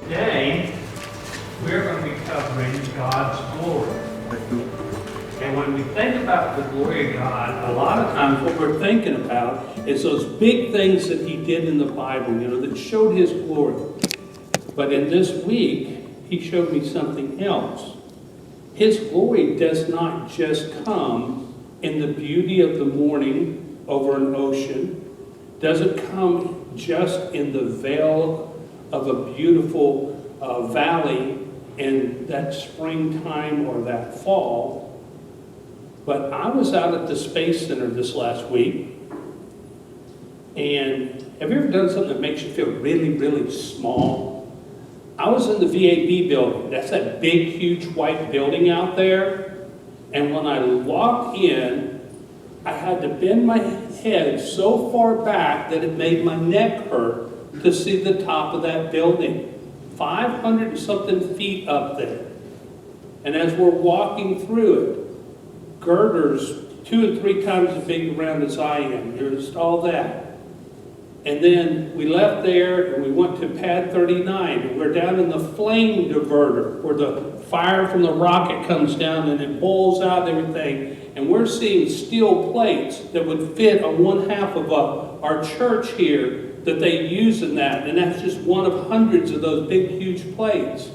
Today, we're going to be covering God's glory. And when we think about the glory of God, a lot of times what we're thinking about is those big things that He did in the Bible, that showed His glory. But in this week, He showed me something else. His glory does not just come in the beauty of the morning over an ocean, doesn't come just in the veil of a beautiful valley in that springtime or that fall. But I was out at the Space Center this last week, and have you ever done something that makes you feel really, really small? I was in the VAB building. That's that big, huge white building out there. And when I walked in, I had to bend my head so far back that it made my neck hurt to see the top of that building. 500 and something feet up there. And as we're walking through it, girders 2 and 3 times as big around as I am. There's all that. And then we left there and we went to pad 39. And we're down in the flame diverter where the fire from the rocket comes down and it boils out everything. And we're seeing steel plates that would fit on one half of our church here that they use in that. And that's just one of hundreds of those big, huge plates.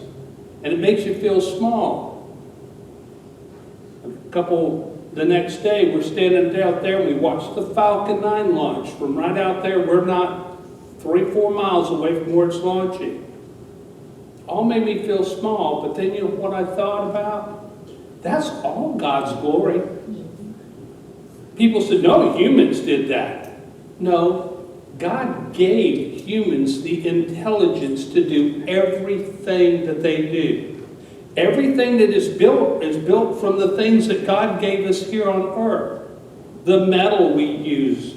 And it makes you feel small. The next day, we're standing out there and we watched the Falcon 9 launch from right out there. We're not 3-4 miles away from where it's launching. All made me feel small, but then you know what I thought about? That's all God's glory. People said, no, humans did that. No, God gave humans the intelligence to do everything that they do. Everything that is built from the things that God gave us here on earth. The metal we use,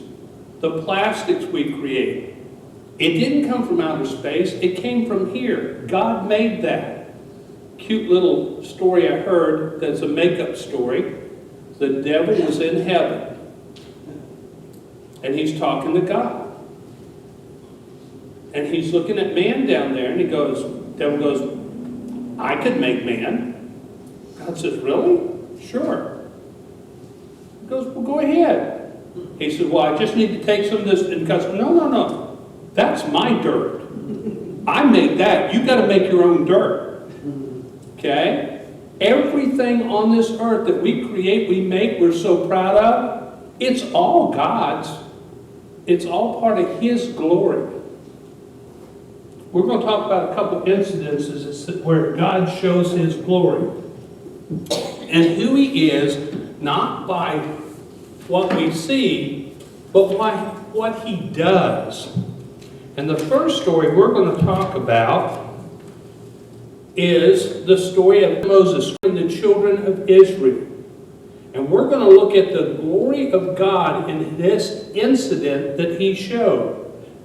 the plastics we create. It didn't come from outer space, it came from here. God made that. Cute little story I heard that's a makeup story. The devil was in heaven. And he's talking to God. And he's looking at man down there and devil goes, I could make man. God says, really? Sure. He goes, well, go ahead. He says, well, I just need to take some of this. And God says, no. That's my dirt. I made that. You got to make your own dirt. Okay? Everything on this earth that we create, we make, we're so proud of, it's all God's. It's all part of His glory. We're going to talk about a couple incidences where God shows His glory and who He is, not by what we see, but by what He does. And the first story we're going to talk about is the story of Moses and the children of Israel. And we're going to look at the glory of God in this incident that He showed.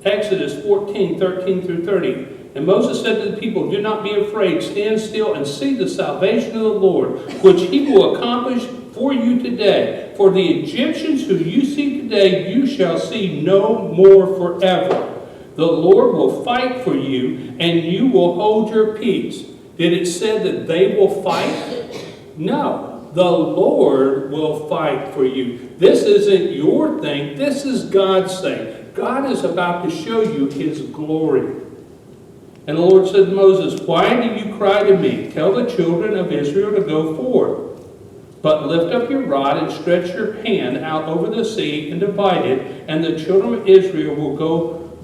Exodus 14, 13 through 30. And Moses said to the people, do not be afraid, stand still and see the salvation of the Lord, which He will accomplish for you today. For the Egyptians who you see today, you shall see no more forever. The Lord will fight for you, and you will hold your peace. Did it say that they will fight? No. The Lord will fight for you. This isn't your thing. This is God's thing. God is about to show you His glory. And the Lord said to Moses, why do you cry to me? Tell the children of Israel to go forth. But lift up your rod and stretch your hand out over the sea and divide it, and the children of Israel will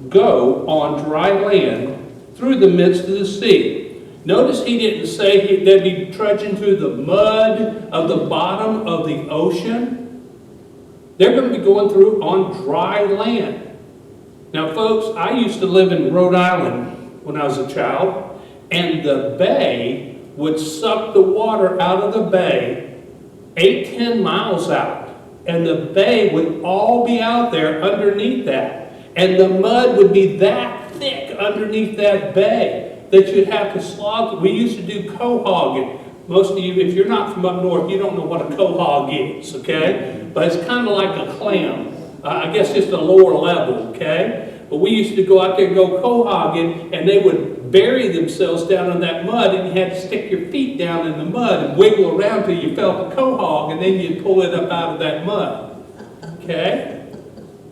go on dry land through the midst of the sea. Notice He didn't say they'd be trudging through the mud of the bottom of the ocean. They're going to be going through on dry land. Now, folks, I used to live in Rhode Island when I was a child, and the bay would suck the water out of the bay 8-10 miles out, and the bay would all be out there underneath that, and the mud would be that thick underneath that bay that you'd have to slog. We used to do quahogging. Most of you, if you're not from up north, you don't know what a quahog is, okay? But it's kind of like a clam. I guess just a lower level, okay? but we used to go out there and go quahogging, and they would bury themselves down in that mud, and you had to stick your feet down in the mud and wiggle around till you felt the quahog, and then you'd pull it up out of that mud. Okay?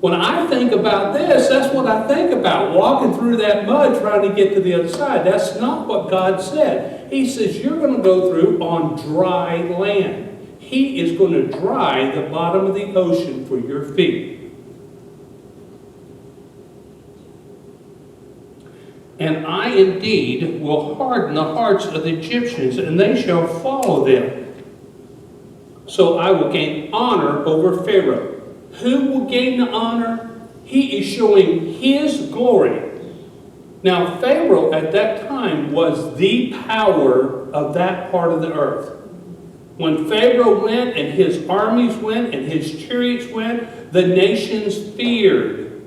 When I think about this, that's what I think about, walking through that mud trying to get to the other side. That's not what God said. He says you're going to go through on dry land. He is going to dry the bottom of the ocean for your feet. And I indeed will harden the hearts of the Egyptians, and they shall follow them. So I will gain honor over Pharaoh. Who will gain the honor? He is showing his glory. Now, Pharaoh at that time was the power of that part of the earth. When Pharaoh went and his armies went and his chariots went, the nations feared.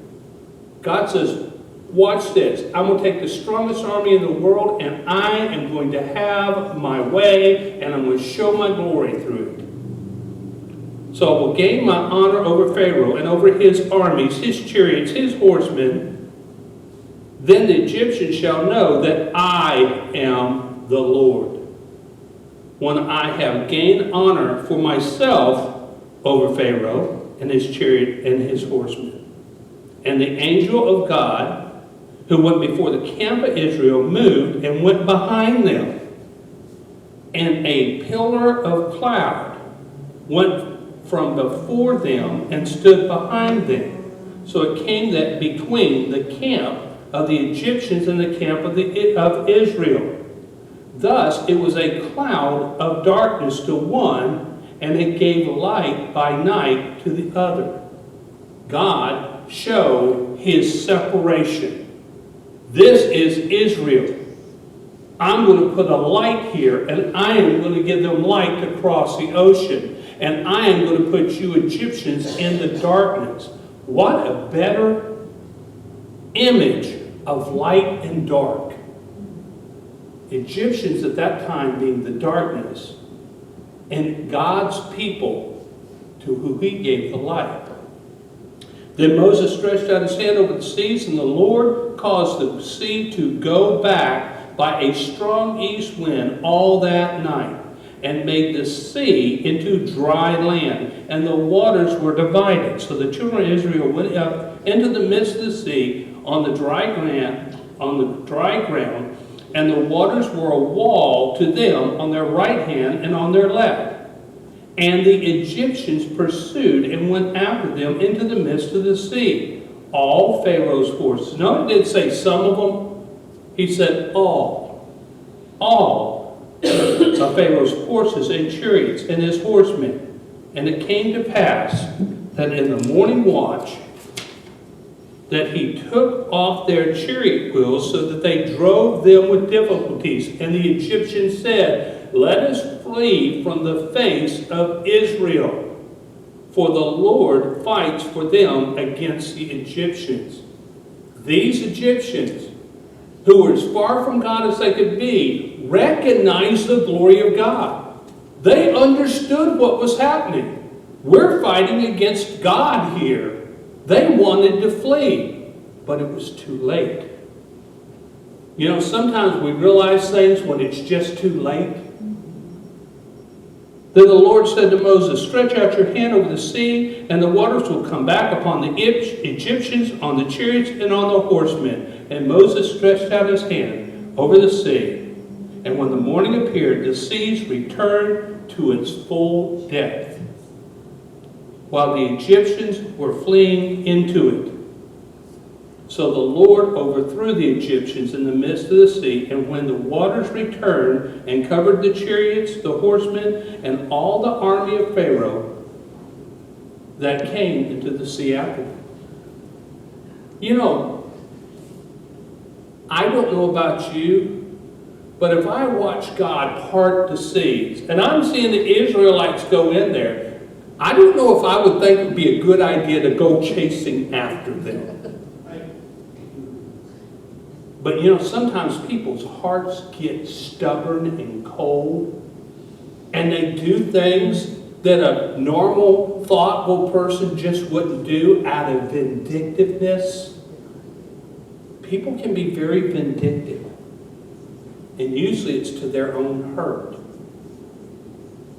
God says, watch this. I'm going to take the strongest army in the world, and I am going to have my way, and I'm going to show my glory through it. So I will gain my honor over Pharaoh and over his armies, his chariots, his horsemen. Then the Egyptians shall know that I am the Lord, when I have gained honor for myself over Pharaoh and his chariot and his horsemen. And the angel of God, who went before the camp of Israel, moved and went behind them. And a pillar of cloud went from before them and stood behind them. So it came that between the camp of the Egyptians and the camp of Israel. Thus it was a cloud of darkness to one, and it gave light by night to the other. God showed his separation. This is Israel. I'm going to put a light here, and I am going to give them light to cross the ocean. And I am going to put you Egyptians in the darkness. What a better image of light and dark. Egyptians at that time being the darkness, and God's people to whom he gave the light. Then Moses stretched out his hand over the seas, and the Lord caused the sea to go back by a strong east wind all that night, and made the sea into dry land, and the waters were divided. So the children of Israel went up into the midst of the sea on the dry ground, and the waters were a wall to them on their right hand and on their left. And the Egyptians pursued and went after them into the midst of the sea, all Pharaoh's horses. No, it didn't say some of them. He said all of Pharaoh's horses and chariots and his horsemen. And it came to pass that in the morning watch that he took off their chariot wheels so that they drove them with difficulties. And the Egyptians said, let us flee from the face of Israel, for the Lord fights for them against the Egyptians. These Egyptians, who were as far from God as they could be, recognized the glory of God. They understood what was happening. We're fighting against God here. They wanted to flee, but it was too late. You know, sometimes we realize things when it's just too late. Then the Lord said to Moses, stretch out your hand over the sea, and the waters will come back upon the Egyptians, on the chariots, and on the horsemen. And Moses stretched out his hand over the sea. And when the morning appeared, the seas returned to its full depth, while the Egyptians were fleeing into it. So the Lord overthrew the Egyptians in the midst of the sea, and when the waters returned and covered the chariots, the horsemen, and all the army of Pharaoh that came into the sea after them. You know, I don't know about you, but if I watch God part the seas, and I'm seeing the Israelites go in there, I don't know if I would think it would be a good idea to go chasing after them. But you know, sometimes people's hearts get stubborn and cold, and they do things that a normal, thoughtful person just wouldn't do out of vindictiveness. People can be very vindictive. And usually it's to their own hurt.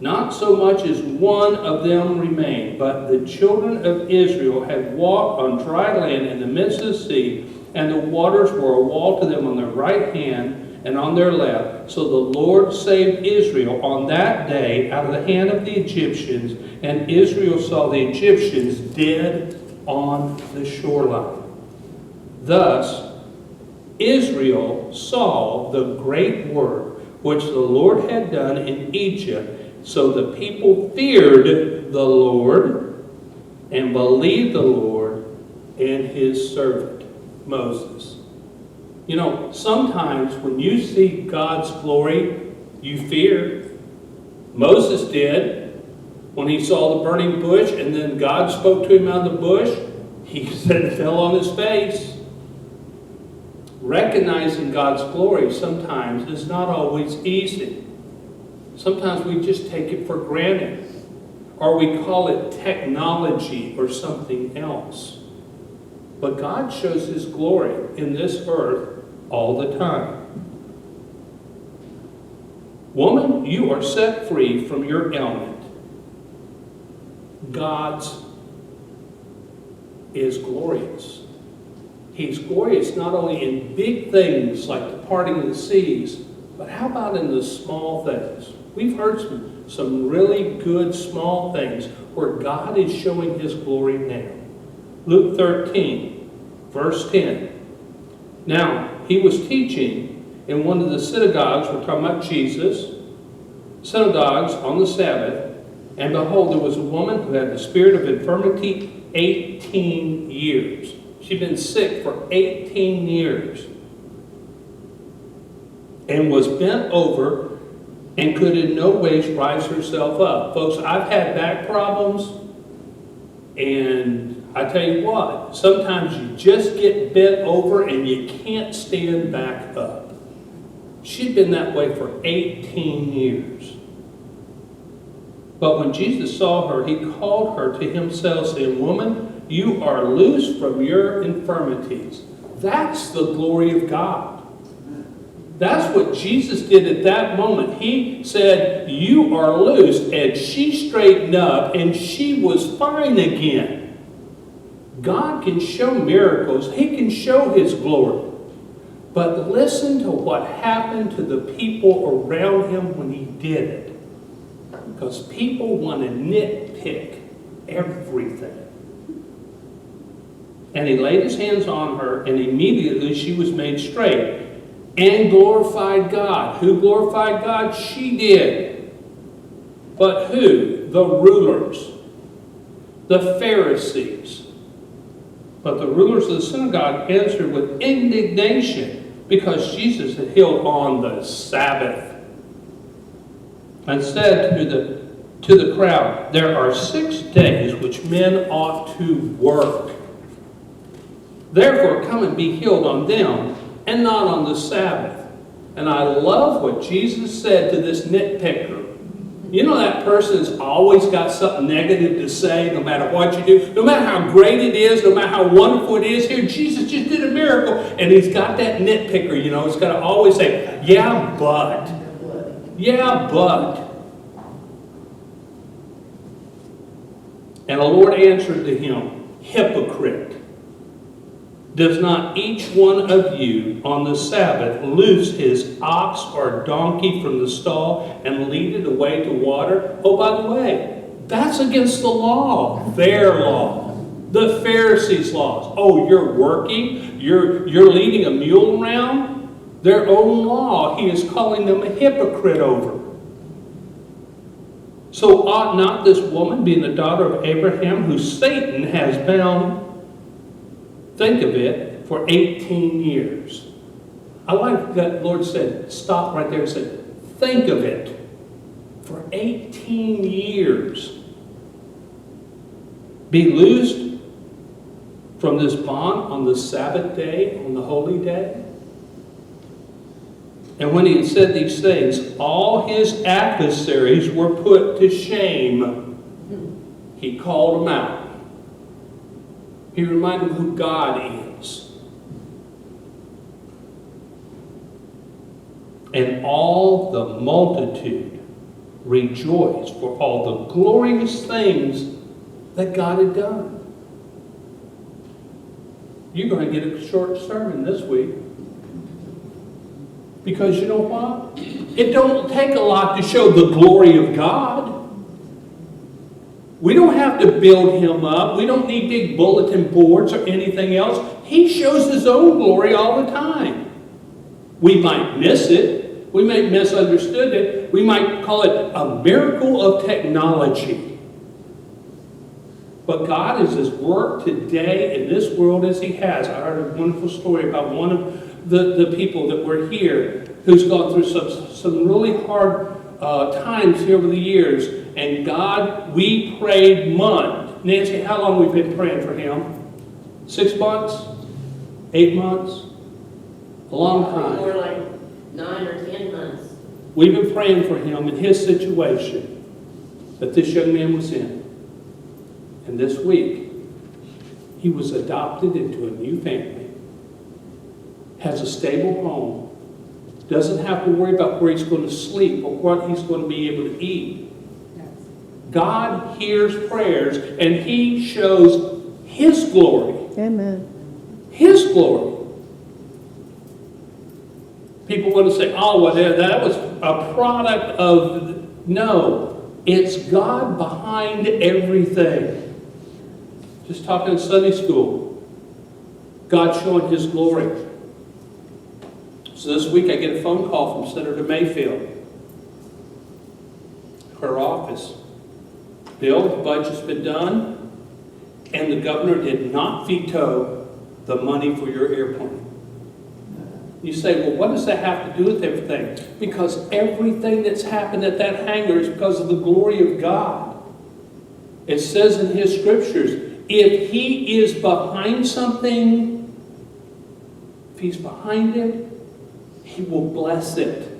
Not so much as one of them remained, but the children of Israel had walked on dry land in the midst of the sea, and the waters were a wall to them on their right hand and on their left. So the Lord saved Israel on that day out of the hand of the Egyptians, and Israel saw the Egyptians dead on the shoreline. Thus, Israel saw the great work which the Lord had done in Egypt. So the people feared the Lord and believed the Lord and his servant, Moses. You know, sometimes when you see God's glory, you fear. Moses did. When he saw the burning bush and then God spoke to him out of the bush, he said it fell on his face. Recognizing God's glory sometimes is not always easy. Sometimes we just take it for granted, or we call it technology or something else. But God shows his glory in this earth all the time. Woman, you are set free from your ailment. God's is glorious. He's glorious not only in big things like the parting of the seas, but how about in the small things? We've heard some really good small things where God is showing his glory now. Luke 13, verse 10. Now, he was teaching in one of the synagogues, we're talking about Jesus, synagogues on the Sabbath, and behold, there was a woman who had the spirit of infirmity 18 years. She'd been sick for 18 years and was bent over and could in no ways rise herself up. Folks, I've had back problems, and I tell you what, sometimes you just get bent over and you can't stand back up. She'd been that way for 18 years. But when Jesus saw her, he called her to himself, saying, "Woman, you are loosed from your infirmities." That's the glory of God. That's what Jesus did at that moment. He said, "You are loosed," and she straightened up and she was fine again. God can show miracles. He can show his glory. But listen to what happened to the people around him when he did it. Because people want to nitpick everything. And he laid his hands on her, and immediately she was made straight and glorified God. Who glorified God? She did. But who? The rulers, the Pharisees. But the rulers of the synagogue answered with indignation because Jesus had healed on the Sabbath, and said to the crowd, "There are 6 days which men ought to work. Therefore come and be healed on them, and not on the Sabbath." And I love what Jesus said to this nitpicker. You know that person's always got something negative to say no matter what you do, no matter how great it is, no matter how wonderful it is. Here, Jesus just did a miracle, and he's got that nitpicker, you know, he's got to always say, "Yeah, but. Yeah, but." And the Lord answered to him, "Hypocrite. Does not each one of you on the Sabbath loose his ox or donkey from the stall and lead it away to water?" Oh, by the way, that's against the law, their law, the Pharisees' laws. Oh, you're working, you're leading a mule around? Their own law, he is calling them a hypocrite over. So ought not this woman, being the daughter of Abraham, who Satan has bound, think of it, for 18 years. I like that the Lord said, stop right there and said, think of it. For 18 years. Be loosed from this bond on the Sabbath day, on the holy day. And when he had said these things, all his adversaries were put to shame. He called them out. He reminded them who God is. And all the multitude rejoiced for all the glorious things that God had done. You're going to get a short sermon this week. Because you know what? It don't take a lot to show the glory of God. We don't have to build him up. We don't need big bulletin boards or anything else. He shows his own glory all the time. We might miss it. We might misunderstood it. We might call it a miracle of technology. But God is his work today in this world as he has. I heard a wonderful story about one of the people that were here who's gone through some really hard times here over the years. And God, we prayed months. Nancy, how long we've been praying for him? 6 months? 8 months? A long time. More like 9 or 10 months. We've been praying for him in his situation that this young man was in. And this week, he was adopted into a new family, has a stable home, doesn't have to worry about where he's going to sleep or what he's going to be able to eat. God hears prayers and he shows his glory. Amen. His glory. People want to say, oh, well, that was a product of... No, it's God behind everything. Just talking in Sunday school. God showing his glory. So this week I get a phone call from Senator Mayfield. Her office. Bill, the budget's been done, and the governor did not veto the money for your airplane. You say, well, what does that have to do with everything? Because everything that's happened at that hangar is because of the glory of God. It says in his scriptures, if he is behind something, if he's behind it, he will bless it.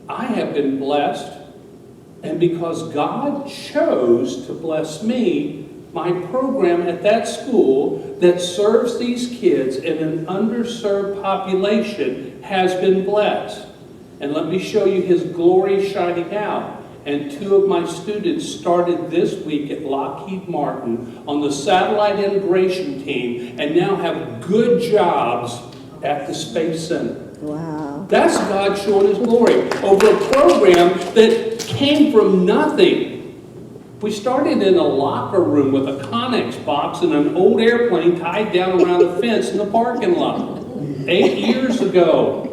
I have been blessed, and because God chose to bless me, my program at that school that serves these kids in an underserved population has been blessed. And let me show you his glory shining out. And 2 of my students started this week at Lockheed Martin on the satellite integration team and now have good jobs at the Space Center. Wow. That's God showing his glory over a program that came from nothing. We started in a locker room with a Connex box and an old airplane tied down around a fence in the parking lot 8 years ago.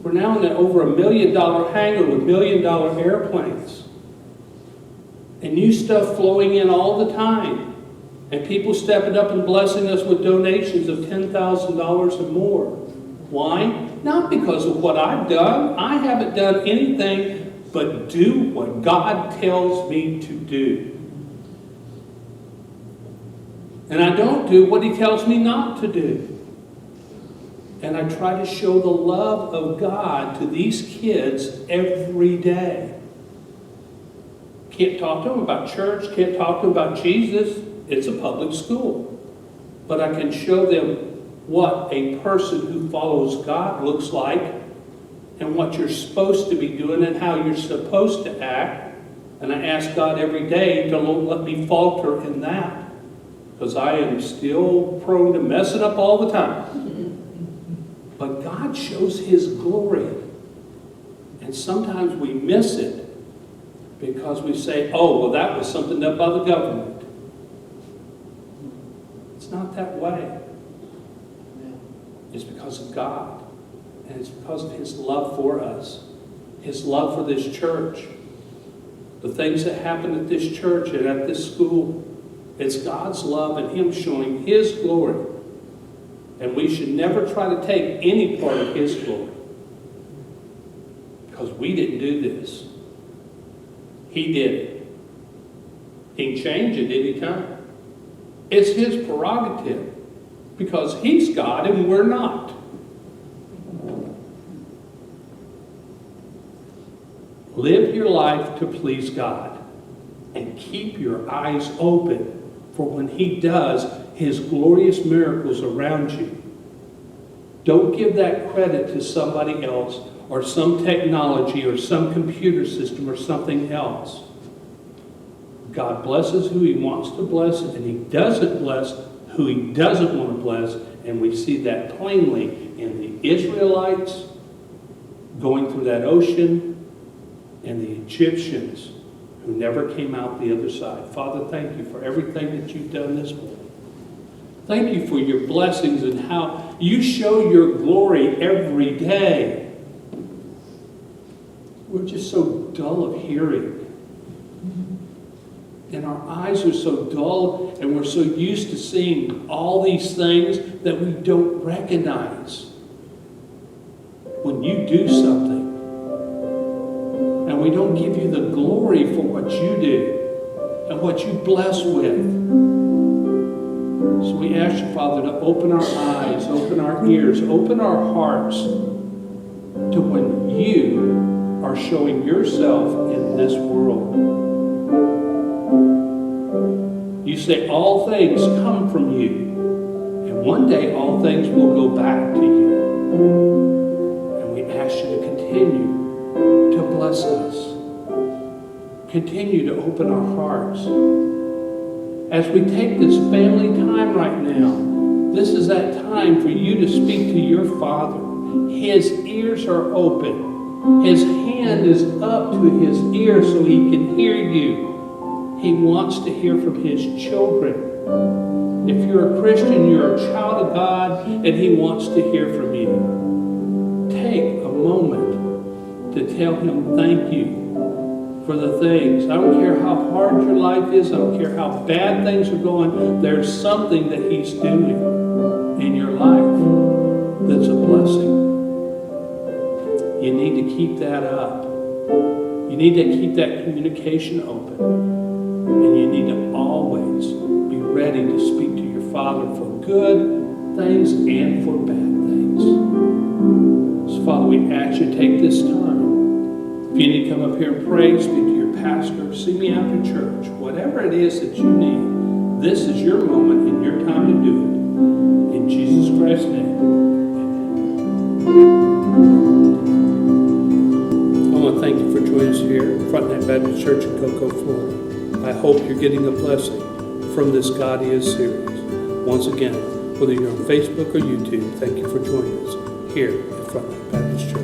We're now in over $1 million hangar with $1 million airplanes. And new stuff flowing in all the time. And people stepping up and blessing us with donations of $10,000 or more. Why? Not because of what I've done. I haven't done anything but do what God tells me to do. And I don't do what he tells me not to do. And I try to show the love of God to these kids every day. Can't talk to them about church, can't talk to them about Jesus. It's a public school. But I can show them what a person who follows God looks like and what you're supposed to be doing and how you're supposed to act. And I ask God every day to don't let me falter in that. Because I am still prone to mess it up all the time. But God shows his glory. And sometimes we miss it because we say, oh, well, that was something done by the government. It's not that way. It's because of God. And it's because of his love for us. His love for this church. The things that happen at this church and at this school. It's God's love and him showing his glory. And we should never try to take any part of his glory. Because we didn't do this. He did it. He can change it any time. It's his prerogative. Because he's God and we're not. Live your life to please God. And keep your eyes open for when he does his glorious miracles around you. Don't give that credit to somebody else or some technology or some computer system or something else. God blesses who He wants to bless, and He doesn't bless who He doesn't want to bless. And we see that plainly in the Israelites going through that ocean and the Egyptians who never came out the other side. Father, thank you for everything that you've done this morning. Thank you for your blessings and how you show your glory every day. We're just so dull of hearing. And our eyes are so dull, and we're so used to seeing all these things that we don't recognize. When you do something, and we don't give you the glory for what you do and what you bless with. So we ask you, Father, to open our eyes, open our ears, open our hearts to when you are showing yourself in this world. You say all things come from you, and one day all things will go back to you. And we ask you to continue to bless us. Continue to open our hearts. As we take this family time right now, this is that time for you to speak to your Father. His ears are open. His hand is up to his ear so he can hear you. He wants to hear from his children. If you're a Christian, you're a child of God, and he wants to hear from you. Take a moment to tell him thank you for the things. I don't care how hard your life is. I don't care how bad things are going. There's something that he's doing in your life that's a blessing. You need to keep that up. You need to keep that communication open. And you need to always be ready to speak to your Father for good things and for bad things. So Father, we ask you to take this time. If you need to come up here and pray, speak to your pastor, see me after church, whatever it is that you need, this is your moment and your time to do it. In Jesus Christ's name, amen. I want to thank you for joining us here at Frontenac Baptist Church in Cocoa, Florida. I hope you're getting a blessing from this God Is series. Once again, whether you're on Facebook or YouTube, thank you for joining us here at Frontenac Baptist Church.